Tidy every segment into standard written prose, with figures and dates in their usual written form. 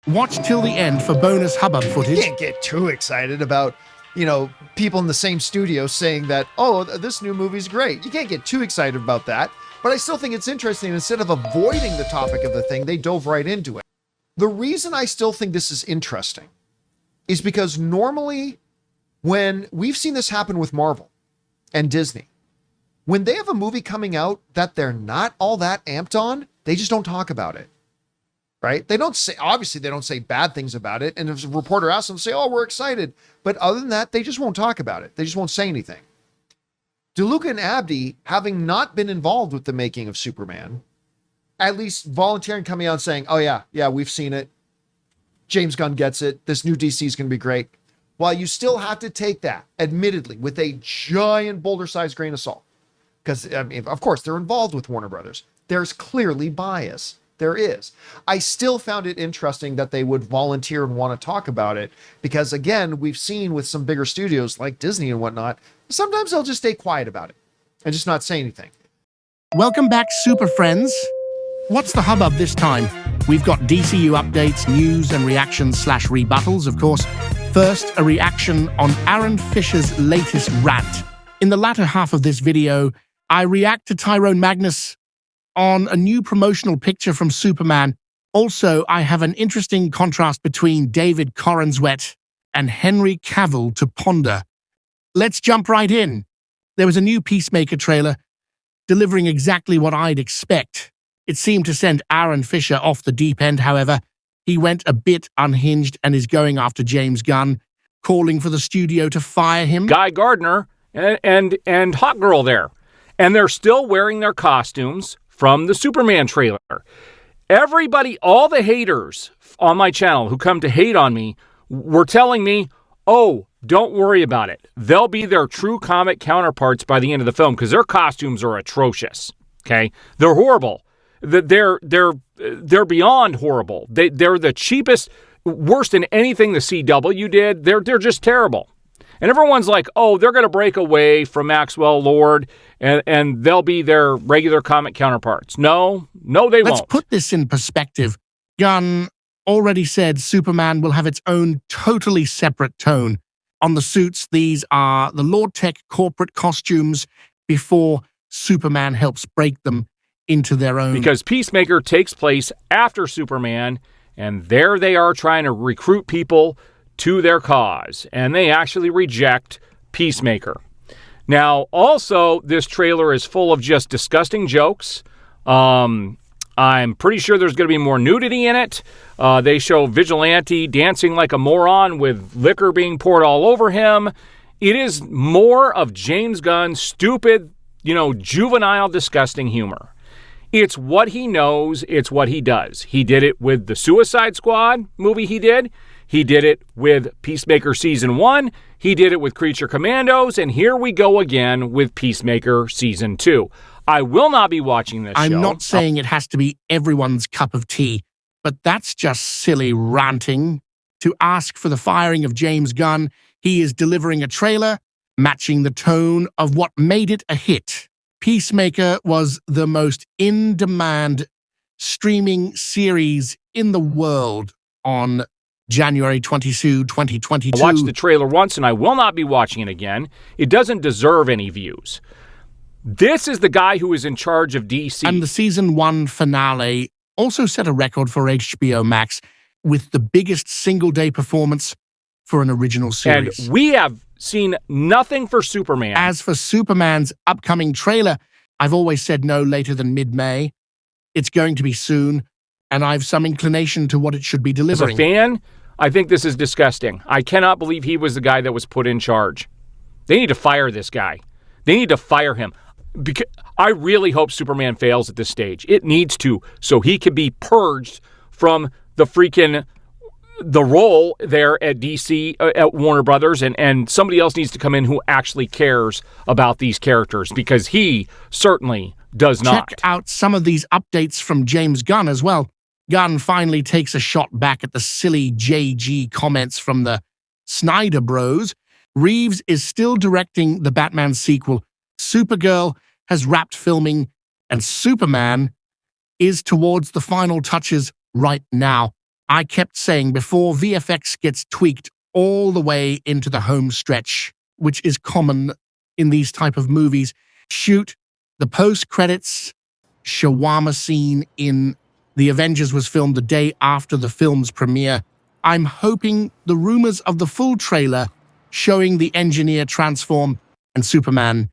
Watch till the end for bonus hubbub footage. You can't get too excited about, people in the same studio saying that, oh, this new movie's great. You can't get too excited about that. But I still think it's interesting. Instead of avoiding the topic of the thing, they dove right into it. The reason I still think this is interesting is because normally when we've seen this happen with Marvel and Disney, when they have a movie coming out that they're not all that amped on, they just don't talk about it. Right? They don't say bad things about it. And if a reporter asks them, say, oh, we're excited. But other than that, they just won't talk about it. They just won't say anything. DeLuca and Abdi, having not been involved with the making of Superman, at least volunteering, coming out and saying, oh yeah, we've seen it. James Gunn gets it. This new DC is going to be great. While you still have to take that, admittedly, with a giant boulder-sized grain of salt. Because, of course, they're involved with Warner Brothers. There's clearly bias. There is. I still found it interesting that they would volunteer and want to talk about it because, again, we've seen with some bigger studios like Disney and whatnot, sometimes they'll just stay quiet about it and just not say anything. Welcome back, Super Friends. What's the hubbub this time? We've got DCU updates, news, and reactions/rebuttals, of course. First, a reaction on Aaron Fischer's latest rant. In the latter half of this video, I react to Tyrone Magnus on a new promotional picture from Superman. Also, I have an interesting contrast between David Corenswet and Henry Cavill to ponder. Let's jump right in. There was a new Peacemaker trailer, delivering exactly what I'd expect. It seemed to send Aaron Fischer off the deep end, however. He went a bit unhinged and is going after James Gunn, calling for the studio to fire him. Guy Gardner and Hot Girl there. And they're still wearing their costumes from the Superman trailer. Everybody, all the haters on my channel who come to hate on me were telling me, oh, don't worry about it. They'll be their true comic counterparts by the end of the film because their costumes are atrocious. Okay? They're horrible. They're beyond horrible. They're the cheapest, worse than anything the CW did. They're just terrible. And everyone's like, oh, they're going to break away from Maxwell Lord and they'll be their regular comic counterparts. No, they won't. Let's put this in perspective. Gunn already said Superman will have its own totally separate tone. On the suits, these are the Lord Tech corporate costumes before Superman helps break them into their own. Because Peacemaker takes place after Superman, and there they are trying to recruit people to their cause, and they actually reject Peacemaker. Now, also, this trailer is full of just disgusting jokes. I'm pretty sure there's going to be more nudity in it. They show Vigilante dancing like a moron with liquor being poured all over him. It is more of James Gunn's stupid, juvenile, disgusting humor. It's what he knows. It's what he does. He did it with the Suicide Squad movie he did. He did it with Peacemaker Season 1. He did it with Creature Commandos. And here we go again with Peacemaker Season 2. I will not be watching this show. I'm not saying it has to be everyone's cup of tea, but that's just silly ranting. To ask for the firing of James Gunn, he is delivering a trailer matching the tone of what made it a hit. Peacemaker was the most in-demand streaming series in the world on January 22, 2022. I watched the trailer once and I will not be watching it again. It doesn't deserve any views. This is the guy who is in charge of DC. And the season 1 finale also set a record for HBO Max with the biggest single-day performance for an original series. And we have seen nothing for Superman. As for Superman's upcoming trailer, I've always said no later than mid-May. It's going to be soon, and I've some inclination to what it should be delivering. As a fan, I think this is disgusting. I cannot believe he was the guy that was put in charge. They need to fire this guy. They need to fire him. Because I really hope Superman fails at this stage. It needs to, so he can be purged from the role there at DC, at Warner Brothers, and somebody else needs to come in who actually cares about these characters, because he certainly does not. Check out some of these updates from James Gunn as well. Gunn finally takes a shot back at the silly JG comments from the Snyder Bros. Reeves is still directing the Batman sequel. Supergirl has wrapped filming, and Superman is towards the final touches right now. I kept saying before VFX gets tweaked all the way into the home stretch, which is common in these type of movies, shoot, the post-credits shawarma scene in The Avengers was filmed the day after the film's premiere. I'm hoping the rumors of the full trailer showing the engineer transform and Superman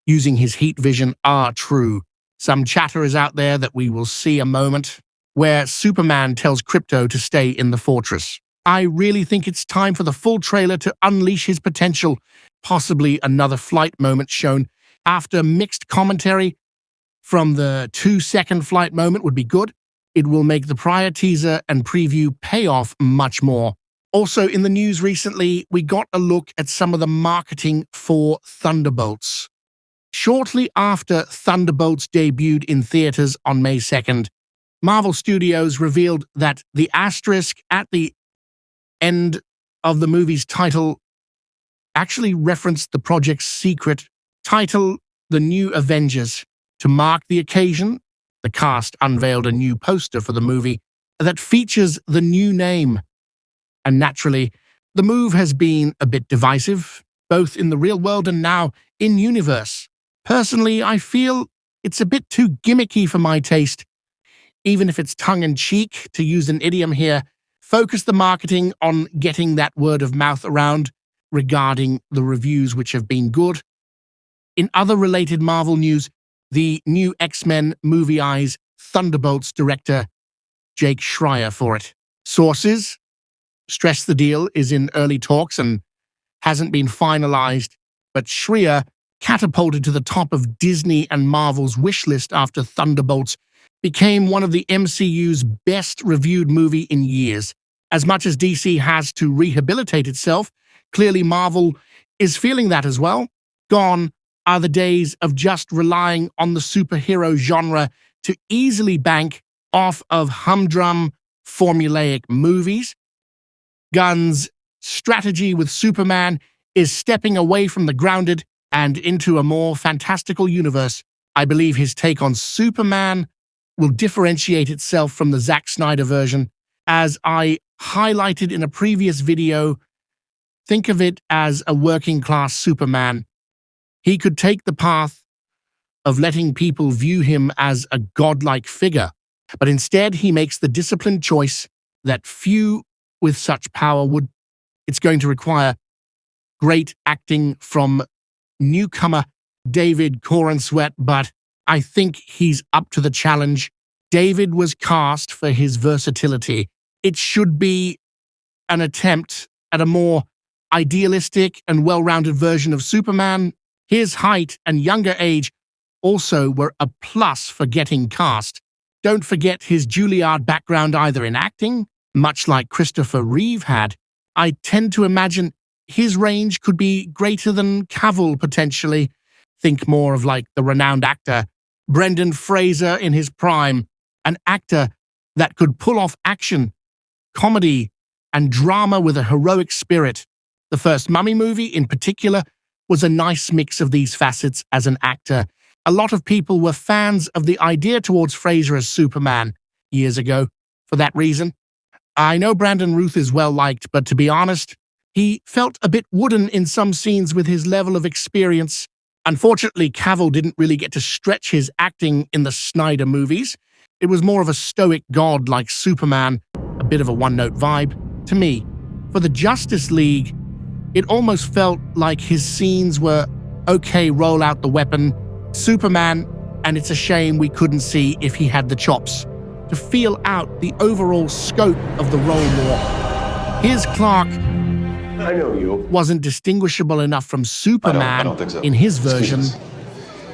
using his heat vision are true. Some chatter is out there that we will see a moment where Superman tells Krypto to stay in the fortress. I really think it's time for the full trailer to unleash his potential, possibly another flight moment shown after mixed commentary from the 2-second flight moment would be good. It will make the prior teaser and preview pay off much more. Also in the news recently, we got a look at some of the marketing for Thunderbolts. Shortly after Thunderbolts debuted in theaters on May 2nd, Marvel Studios revealed that the asterisk at the end of the movie's title actually referenced the project's secret title, The New Avengers. To mark the occasion, the cast unveiled a new poster for the movie that features the new name. And naturally, the move has been a bit divisive, both in the real world and now in-universe. Personally, I feel it's a bit too gimmicky for my taste. Even if it's tongue-in-cheek, to use an idiom here, focus the marketing on getting that word of mouth around regarding the reviews which have been good. In other related Marvel news, the new X-Men Movie Eyes Thunderbolts director Jake Schreier for it. Sources stress the deal is in early talks and hasn't been finalized, but Schreier catapulted to the top of Disney and Marvel's wish list after Thunderbolts became one of the MCU's best-reviewed movie in years. As much as DC has to rehabilitate itself, clearly Marvel is feeling that as well. Gone are the days of just relying on the superhero genre to easily bank off of humdrum, formulaic movies. Gunn's strategy with Superman is stepping away from the grounded and into a more fantastical universe. I believe his take on Superman will differentiate itself from the Zack Snyder version. As I highlighted in a previous video, think of it as a working-class Superman. He could take the path of letting people view him as a godlike figure, but instead he makes the disciplined choice that few with such power would. It's going to require great acting from newcomer David Corenswet, but I think he's up to the challenge. David was cast for his versatility. It should be an attempt at a more idealistic and well-rounded version of Superman. His height and younger age also were a plus for getting cast. Don't forget his Juilliard background either in acting, much like Christopher Reeve had. I tend to imagine his range could be greater than Cavill potentially. Think more of like the renowned actor Brendan Fraser in his prime, an actor that could pull off action, comedy, and drama with a heroic spirit. The first Mummy movie in particular was a nice mix of these facets as an actor. A lot of people were fans of the idea towards Fraser as Superman years ago for that reason. I know Brandon Routh is well-liked, but to be honest, he felt a bit wooden in some scenes with his level of experience. Unfortunately, Cavill didn't really get to stretch his acting in the Snyder movies. It was more of a stoic god like Superman, a bit of a one-note vibe. To me, for the Justice League, it almost felt like his scenes were, okay, roll out the weapon, Superman, and it's a shame we couldn't see if he had the chops to feel out the overall scope of the role more. His Clark I know you. wasn't distinguishable enough from Superman I don't think so. in his version.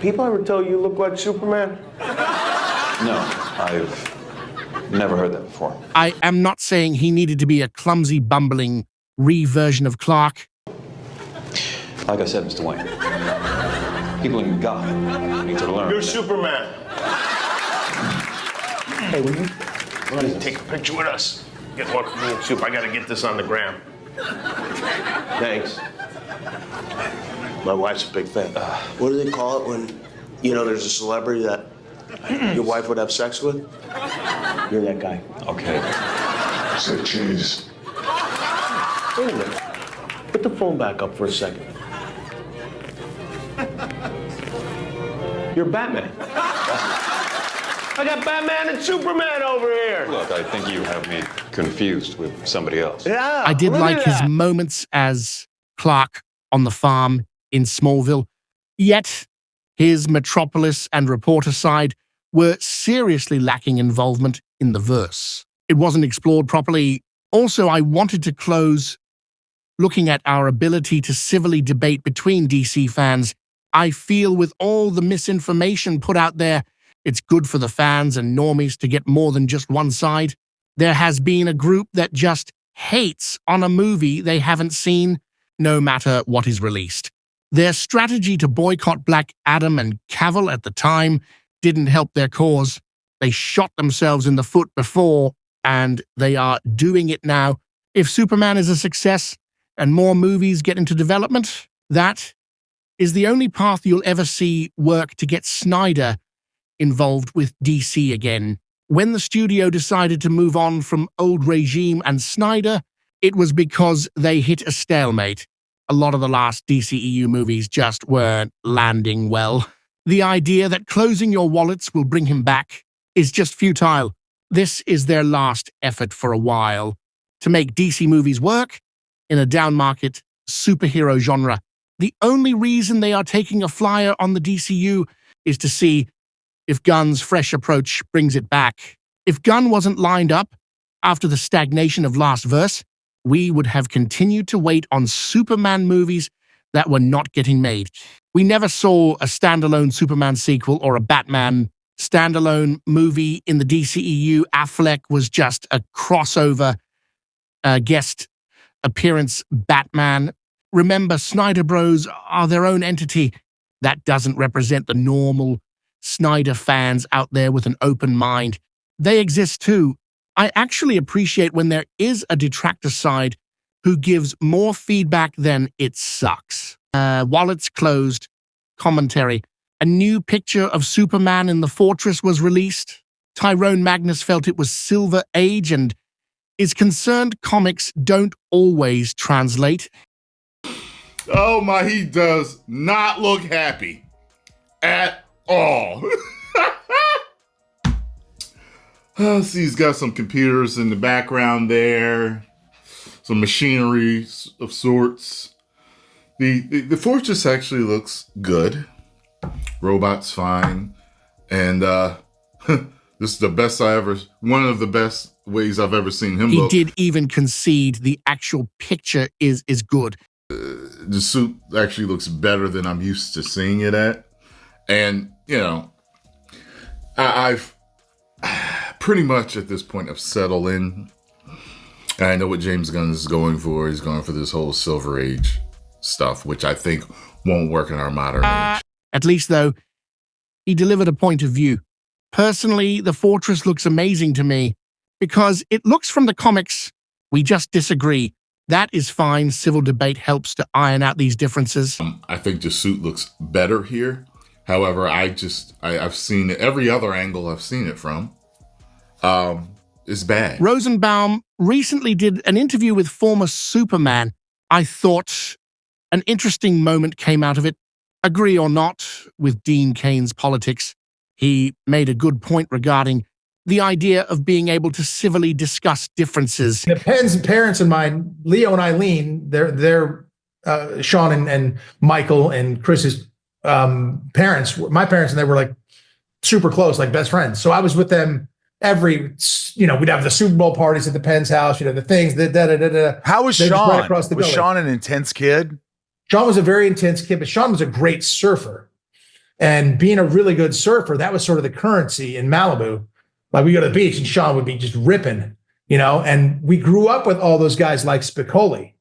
People ever tell you look like Superman? No, I've never heard that before. I am not saying he needed to be a clumsy, bumbling re-version of Clark. Like I said, Mr. Wayne, people in Gotham need to learn. You're Superman. Hey, will you take a picture with us? Get one for me and Soup. I gotta get this on the gram. Thanks. My wife's a big fan. What do they call it when, there's a celebrity that your wife would have sex with? You're that guy. Okay. Say cheese. Wait a minute. Put the phone back up for a second. You're Batman. I got Batman and Superman over here. Look, I think you have me confused with somebody else. Yeah, I did look like at his that. moments as Clark on the farm in Smallville, yet his Metropolis and reporter side were seriously lacking involvement in the verse. It wasn't explored properly. Also, I wanted to close looking at our ability to civilly debate between DC fans. I feel with all the misinformation put out there, it's good for the fans and normies to get more than just one side. There has been a group that just hates on a movie they haven't seen, no matter what is released. Their strategy to boycott Black Adam and Cavill at the time didn't help their cause. They shot themselves in the foot before, and they are doing it now. If Superman is a success and more movies get into development, that is the only path you'll ever see work to get Snyder involved with DC again. When the studio decided to move on from old regime and Snyder, it was because they hit a stalemate. A lot of the last DCEU movies just weren't landing well. The idea that closing your wallets will bring him back is just futile. This is their last effort for a while to make DC movies work in a down-market superhero genre. The only reason they are taking a flyer on the DCU is to see if Gunn's fresh approach brings it back. If Gunn wasn't lined up after the stagnation of last verse, we would have continued to wait on Superman movies that were not getting made. We never saw a standalone Superman sequel or a Batman standalone movie in the DCEU. Affleck was just a crossover guest appearance Batman. Remember, Snyder Bros are their own entity. That doesn't represent the normal Snyder fans out there with an open mind. They exist too. I actually appreciate when there is a detractor side who gives more feedback than it sucks. Wallets closed. Commentary. A new picture of Superman in the Fortress was released. Tyrone Magnus felt it was Silver Age and is concerned comics don't always translate. Oh my, he does not look happy at all. See, he's got some computers in the background there, some machinery of sorts. The fortress actually looks good. Robot's fine, and this is the best one of the best ways I've ever seen him look. He did even concede the actual picture is good. The suit actually looks better than I'm used to seeing it at. And, you know, I've pretty much at this point have settled in. And I know what James Gunn is going for. He's going for this whole Silver Age stuff, which I think won't work in our modern age. At least, though, he delivered a point of view. Personally, the Fortress looks amazing to me because it looks from the comics. We just disagree. That is fine. Civil debate helps to iron out these differences. I think the suit looks better here. However, I've seen it, every other angle I've seen it from is bad. Rosenbaum recently did an interview with former Superman. I thought an interesting moment came out of it. Agree or not with Dean Cain's politics, he made a good point regarding the idea of being able to civilly discuss differences. The Penn's parents and mine, Leo and Eileen, they're Sean and Michael and Chris's parents, my parents, and they were like super close, like best friends. So I was with them we'd have the Super Bowl parties at the Penn's house, the things, How was They're just Sean? right across the Was building. Sean an intense kid? Sean was a very intense kid, but Sean was a great surfer. And being a really good surfer, that was sort of the currency in Malibu. Like we go to the beach and Sean would be just ripping, and we grew up with all those guys like Spicoli.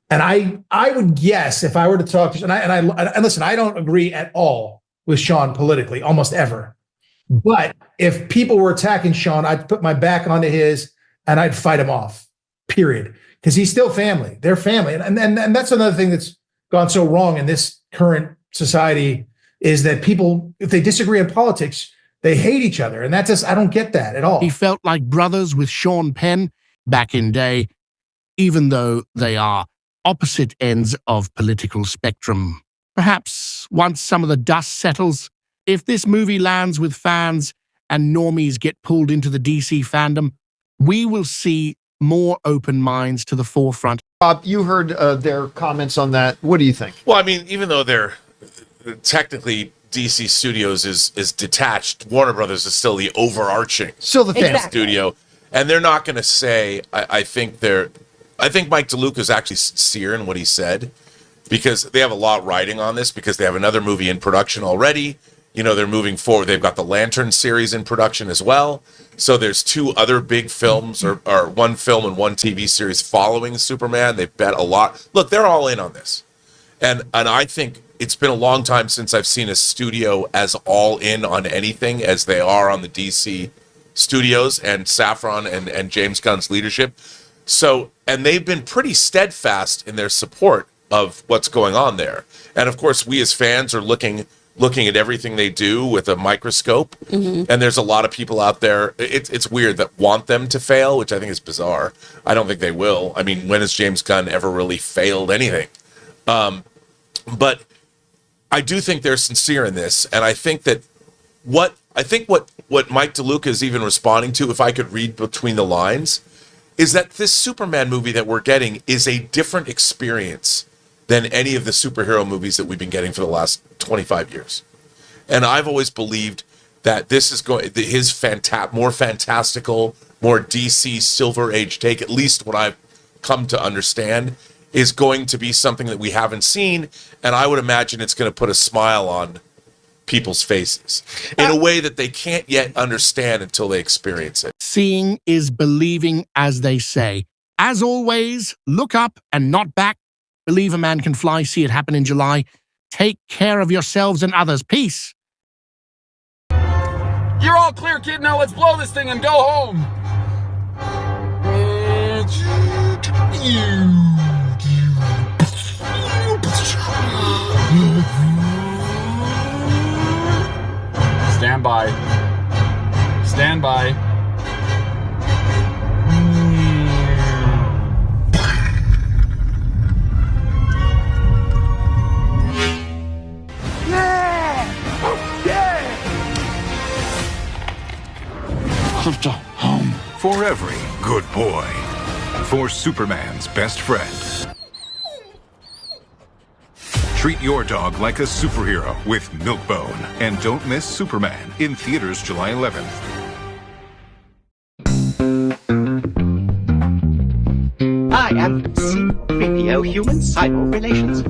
And I would guess if I were to talk to, and listen, I don't agree at all with Sean politically, almost ever. But if people were attacking Sean, I'd put my back onto his and I'd fight him off, period. Because he's still family. They're family. And that's another thing that's gone so wrong in this current society is that people, if they disagree on politics, they hate each other. And I don't get that at all. He felt like brothers with Sean Penn. back in day, even though they are opposite ends of political spectrum. Perhaps once some of the dust settles, if this movie lands with fans and normies get pulled into the DC fandom, we will see more open minds to the forefront. Bob, you heard their comments on that. What do you think? Well, I mean, even though they're technically DC Studios is detached, Warner Brothers is still the overarching Still the fan studio, and they're not going to say. I think Mike DeLuca is actually sincere in what he said, because they have a lot riding on this, because they have another movie in production already. You know, they're moving forward. They've got the Lantern series in production as well. So there's 2 other big films, or 1 film and 1 TV series following Superman. They've bet a lot. Look, they're all in on this. And I think it's been a long time since I've seen a studio as all in on anything as they are on the DC Studios and Safran and James Gunn's leadership. So, and they've been pretty steadfast in their support of what's going on there. And of course, we as fans are looking at everything they do with a microscope. And there's a lot of people out there, it's weird, that want them to fail, which I think is bizarre. I don't think they will. I mean, when has James Gunn ever really failed anything? But I do think they're sincere in this, and I think that what Mike DeLuca is even responding to, if I could read between the lines, is that this Superman movie that we're getting is a different experience than any of the superhero movies that we've been getting for the last 25 years. And I've always believed that this is his more fantastical, more DC Silver Age take, at least what I've come to understand, is going to be something that we haven't seen, and I would imagine it's going to put a smile on people's faces in a way that they can't yet understand until they experience it. Seeing is believing, as they say. As always, look up and not back. Believe a man can fly. See it happen in July. Take care of yourselves and others. Peace. You're all clear, kid. Now let's blow this thing and go home. Stand by. Stand by. Krypto, home. For every good boy. For Superman's best friend. Treat your dog like a superhero with Milkbone. And don't miss Superman in theaters July 11th. I am C-3PO Human Cyber Relations.